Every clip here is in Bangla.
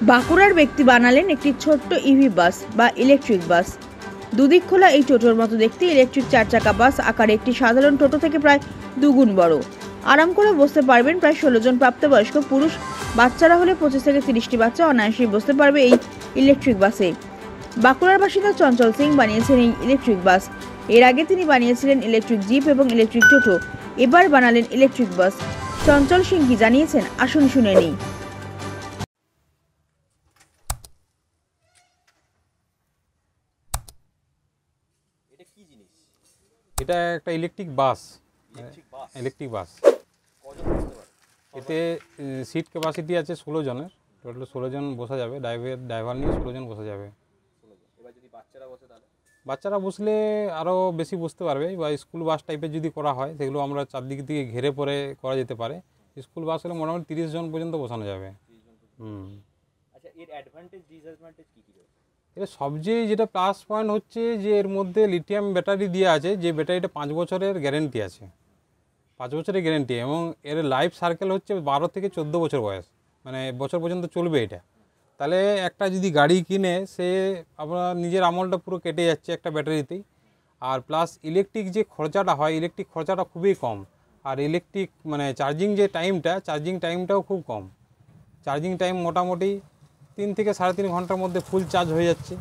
বাঁকুড়ার ব্যক্তি বানালেন একটি ছোট্ট ইভি বাস বা ইলেকট্রিক বাস। দুদিক খোলা এই টোটোর মতো দেখতে ইলেকট্রিক 4 চাকা বাস আকারে একটি সাধারণ টোটো থেকে প্রায় দুগুণ বড়। আরাম করে বসতে পারবেন প্রায় 16 জন প্রাপ্তবয়স্ক পুরুষ। বাচ্চারা হলে 25 থেকে 30টি বাচ্চা অনায়াসেই বসতে পারবে এই ইলেকট্রিক বাসে। বাঁকুড়ার বাসিন্দা চঞ্চল সিং বানিয়েছেন এই ইলেকট্রিক বাস। এর আগে তিনি বানিয়েছিলেন ইলেকট্রিক জিপ এবং ইলেকট্রিক টোটো, এবার বানালেন ইলেকট্রিক বাস। চঞ্চল সিং কি জানিয়েছেন আসুন শুনে নিই। এটা একটা ইলেকট্রিক বাস। এতে সিট ক্যাপাসিটি আছে 16 জনের, টোটাল 16 জন বসা যাবে। ড্রাইভার নিয়ে 16 জন বসা যাবে। বাচ্চারা বসলে আরও বেশি বসতে পারবে, বা স্কুল বাস টাইপের যদি করা হয় সেগুলো আমরা চারদিক থেকে ঘেরে পরে করা যেতে পারে। স্কুল বাস হলে মোটামুটি 30 জন পর্যন্ত বসানো যাবে। আচ্ছা, এর অ্যাডভান্টেজ ডিসঅ্যাডভান্টেজ কী কী রয়েছে? এটা সবচেয়ে যেটা প্লাস পয়েন্ট হচ্ছে যে এর মধ্যে লিথিয়াম ব্যাটারি দেওয়া আছে, যে ব্যাটারিটা 5 বছরের গ্যারেন্টি আছে। 5 বছরের গ্যারেন্টি, এবং এর লাইফ সার্কেল হচ্ছে 12 থেকে 14 বছর বয়স, মানে বছর পর্যন্ত চলবে এটা। তাহলে একটা যদি গাড়ি কিনে সে আপনার নিজের আমলটা পুরো কেটে যাচ্ছে একটা ব্যাটারিতেই। আর প্লাস ইলেকট্রিক যে খরচাটা হয়, ইলেকট্রিক খরচাটা খুবই কম। আর ইলেকট্রিক মানে চার্জিং টাইমটাও খুব কম। চার্জিং টাইম মোটামুটি 3 থেকে 3.5 ঘন্টার মধ্যে ফুল চার্জ হয়ে যাচ্ছে।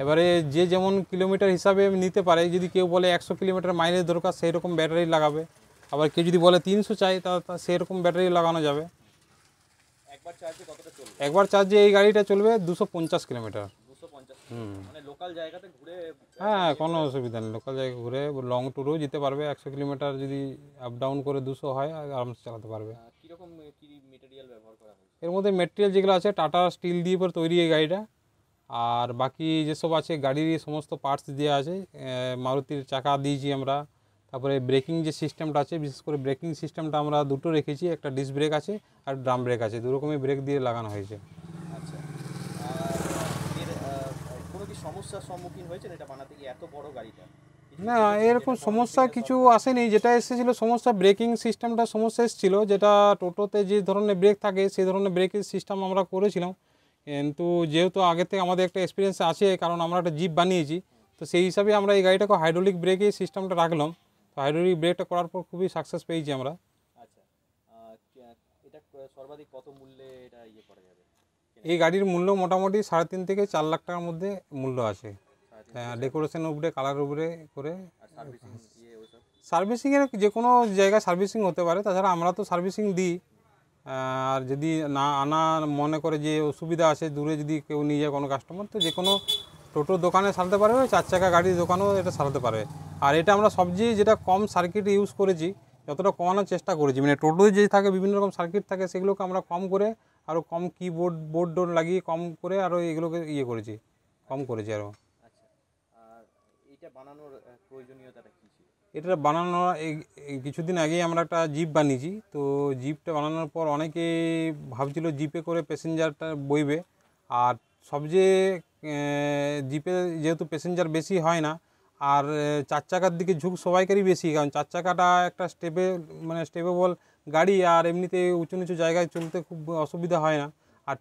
এবারে যে যেমন কিলোমিটার হিসাবে নিতে পারে, যদি কেউ বলে 100 কিলোমিটার মাইলেজ দরকার সেই রকম ব্যাটারি লাগাবে। আবার কেউ যদি বলে 300 চাই, তা সেই রকম ব্যাটারি লাগানো যাবে। একবার চার্জে এই গাড়িটা চলবে 250 কিলোমিটার। 250, মানে লোকাল জায়গাতে ঘুরে? হ্যাঁ, কোনো অসুবিধা নেই, লোকাল জায়গায় ঘুরে লং ট্যুরেও যেতে পারবে। 100 কিলোমিটার যদি আপ ডাউন করে 200 হয়, আরামসে চালাতে পারবে। কীরকম কী মেটেরিয়াল ব্যবহার করা হয়? এর মধ্যে মেটেরিয়াল যেগুলো আছে টাটা স্টিল দিয়ে পর তৈরি এই গাড়িটা। আর বাকি যেসব আছে গাড়ির সমস্ত পার্টস দেওয়া আছে। মারুতির চাকা দিয়েছি আমরা। তারপরে ব্রেকিং যে সিস্টেমটা আছে, বিশেষ করে ব্রেকিং সিস্টেমটা আমরা দুটো রেখেছি, একটা ডিস্ক ব্রেক আছে আর ড্রাম ব্রেক আছে, দু রকমের ব্রেক দিয়ে লাগানো হয়েছে। আচ্ছা, এর কোনো কি সমস্যার সম্মুখীন হয়েছেন এটা বানাতে গিয়ে, এত বড় গাড়িটা? না, এরকম সমস্যা কিছু আসেনি। যেটা এসেছিলো সমস্যা, ব্রেকিং সিস্টেমটা সমস্যা এসেছিলো। যেটা টোটোতে যে ধরনের ব্রেক থাকে সেই ধরনের ব্রেকের সিস্টেম আমরা করেছিলাম, কিন্তু যেহেতু আগে থেকে আমাদের একটা এক্সপিরিয়েন্স আছে, কারণ আমরা একটা জিপ বানিয়েছি, তো সেই হিসাবে আমরা এই গাড়িটাকে হাইড্রোলিক ব্রেকের সিস্টেমটা রাখলাম। তো হাইড্রোলিক ব্রেকটা করার পর খুবই সাকসেস পেয়েছি আমরা। আচ্ছা, এটা সর্বাধিক কত মূল্যে এটা করা যাবে? এই গাড়ির মূল্য মোটামুটি 3.5 থেকে 4 লাখ টাকার মধ্যে মূল্য আছে। হ্যাঁ, ডেকোরেশন উপরে, কালার উপরে করে। সার্ভিসিংয়ের যে কোনো জায়গায় সার্ভিসিং হতে পারে, তাছাড়া আমরা তো সার্ভিসিং দিই। আর যদি না আনা মনে করে যে অসুবিধা আছে, দূরে যদি কেউ নিয়ে যায় কোনো কাস্টমার, তো যে কোনো টোটোর দোকানে সারাতে পারবে, 4 চাকা গাড়ির দোকানেও এটা সারাতে পারবে। আর এটা আমরা সবচেয়ে যেটা কম সার্কিট ইউজ করেছি, যতটা কমানোর চেষ্টা করেছি। মানে টোটোয় যে থাকে বিভিন্ন রকম সার্কিট থাকে, সেগুলোকে আমরা কম করে আরও কম বোর্ড লাগিয়ে কম করে আরও এগুলোকে করেছি, কম করেছি আরও। আচ্ছা, আর এইটা বানানোর প্রয়োজনীয়তাটা কী ছিল? এটা বানানোর কিছুদিন আগেই আমরা একটা জিপ বানিয়েছি। তো জিপটা বানানোর পর অনেকে ভাবছিল জিপে করে প্যাসেঞ্জারটা বইবে। আর সবচেয়ে জিপে যেহেতু প্যাসেঞ্জার বেশি হয় না, আর 4 চাকার দিকে ঝুঁক সবাইকারই বেশি, কারণ 4 চাকাটা একটা স্টেপেবল গাড়ি, আর এমনিতে উঁচু নিচু জায়গায় চলতে খুব অসুবিধা হয় না। আর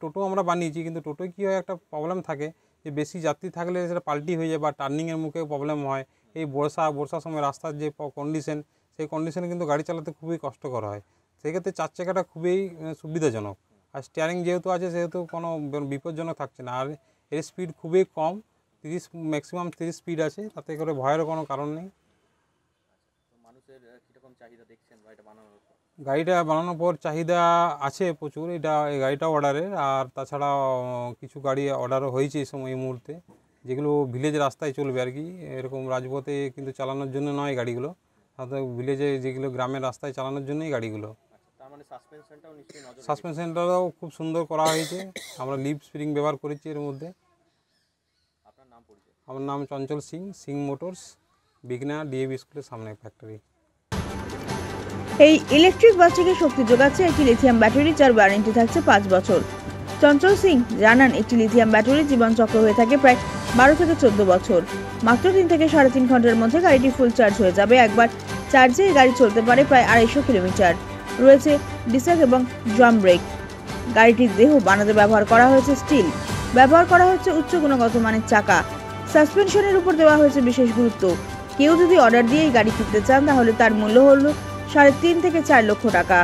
টোটো আমরা বানিয়েছি, কিন্তু টোটোয় কী হয়, একটা প্রবলেম থাকে যে বেশি যাত্রী থাকলে সেটা পাল্টি হয়ে যায় বা টার্নিংয়ের মুখে প্রবলেম হয়। এই বর্ষার সময় রাস্তার যে কন্ডিশন, সেই কন্ডিশনে কিন্তু গাড়ি চালাতে খুবই কষ্টকর হয়। সেক্ষেত্রে 4 চাকাটা খুবই সুবিধাজনক। আর স্টিয়ারিং যেহেতু আছে, সেহেতু কোনো বিপজ্জনক থাকছে না। আর এর স্পিড খুবই কম, 30, ম্যাক্সিমাম 30 স্পিড আছে, তাতে করে ভয়েরও কোনো কারণ নেই। মানুষের কীরকম চাহিদা দেখছেন গাড়িটা বানানোর পর? গাড়িটা বানানোর পর চাহিদা আছে প্রচুর। এই গাড়িটা অর্ডারের, আর তাছাড়া কিছু গাড়ি অর্ডারও হয়েছে এই মুহূর্তে, যেগুলো ভিলেজ রাস্তায় চলবে আর কি। এরকম রাজপথে কিন্তু চালানোর জন্য নয় গাড়িগুলো, সাধারণত ভিলেজে যেগুলো গ্রামের রাস্তায় চালানোর জন্যই গাড়িগুলো। তার মানে সাসপেনশনটাও নিশ্চয়ই নজর? সাসপেনশনটাও খুব সুন্দর করা হয়েছে, আমরা লিভ স্প্রিং ব্যবহার করেছি এর মধ্যে। আপনার নাম পরিচয়? আমার নাম চঞ্চল সিং মোটরস, বিঘ্না ডিএভি স্কুলের সামনে ফ্যাক্টরি। এই ইলেকট্রিক বাসটিকে শক্তি যোগাচ্ছে একটি লিথিয়াম ব্যাটারি, যার ওয়ারেন্টি থাকছে 5 বছর। চঞ্চল সিং জানান, একটি লিথিয়াম ব্যাটারির জীবনচক্র হয়ে থাকে প্রায় 12 থেকে 14 বছর। মাত্র 3 থেকে 3.5 ঘন্টার মধ্যে গাড়িটি ফুল চার্জ হয়ে যাবে। একবার চার্জে গাড়ি চলতে পারে প্রায় 250 কিলোমিটার। রয়েছে ডিস্ক এবং ড্রাম ব্রেক। গাড়িটির দেহ বানাতে ব্যবহার করা হয়েছে স্টিল, ব্যবহার করা হচ্ছে উচ্চ গুণগত মানের চাকা, সাসপেনশনের উপর দেওয়া হয়েছে বিশেষ গুরুত্ব। কেউ যদি অর্ডার দিয়ে এই গাড়ি কিনতে চান তাহলে তার মূল্য হল 3.5 থেকে 4 লক্ষ টাকা।